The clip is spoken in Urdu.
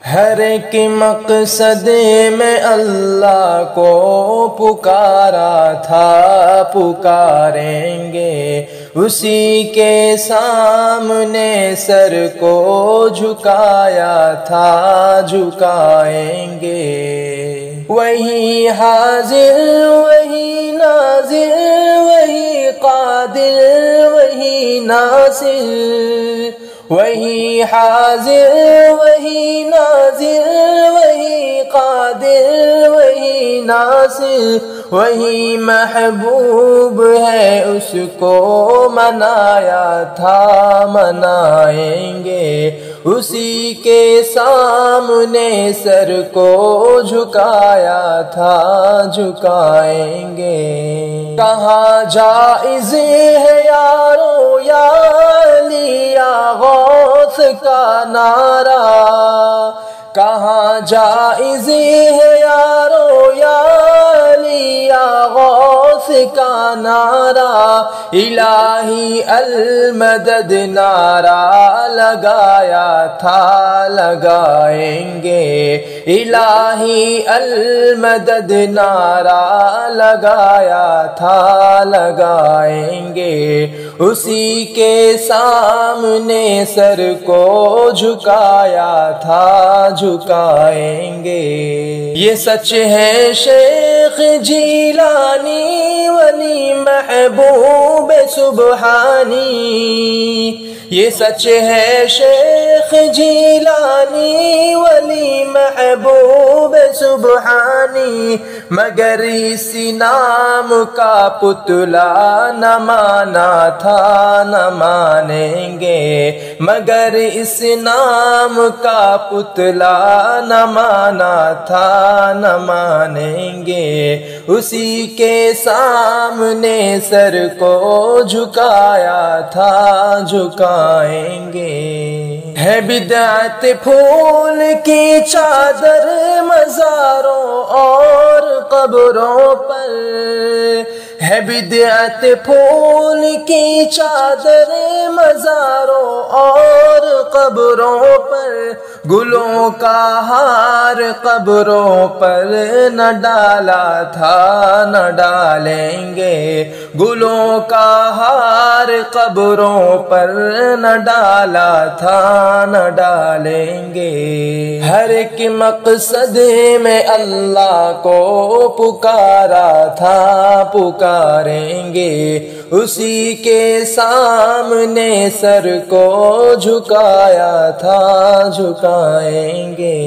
ہر ایک مقصد میں اللہ کو پکارا تھا، پکاریں گے اسی کے سامنے سر کو جھکایا تھا، جھکائیں گے وہی حاضر وہی ناظر وہی قادر وہی ناصر، وہی حاضر وہی ناظر وہی قادر وہی ناصر، وہی محبوب ہے اس کو منایا تھا، منائیں گے اسی کے سامنے سر کو جھکایا تھا، جھکائیں گے کہاں جائز ہے یارو یا علی یا غوث کا نعرہ، کہاں جائز ہے یارو یا علی یا غوث کا نعرہ، الہی المدد نعرہ لگایا تھا، لگائیں گے الہی المدد نعرہ لگایا تھا، لگائیں گے اسی کے سامنے سر کو جھکایا تھا، جھکائیں گے یہ سچ ہے شیخ جیلانی ولی محبوب سبحانی، یہ سچ ہے شیخ جیلانی ولی محبوب سبحانی، مگر اسی نام کا پتلا نہ مانا تھا، نہ مانیں گے مگر اس نام کا پتلا نہ مانا تھا، نہ مانیں گے اسی کے سامنے سر کو جھکایا تھا، جھکائیں گے ہے بدعت پھول کی چادر مزاروں اور قبروں پر، ہے بدعت پھول کی چادر مزاروں اور قبروں پر، گلوں کا ہار قبروں پر نہ ڈالا تھا، نہ ڈالیں گے گلوں کا ہار قبروں پر نہ ڈالا تھا، نہ ڈالیں گے ہر ایک مقصد میں اللہ کو پکارا تھا، پکاریں گے اسی کے سامنے سر کو جھکایا تھا، جھکائیں گے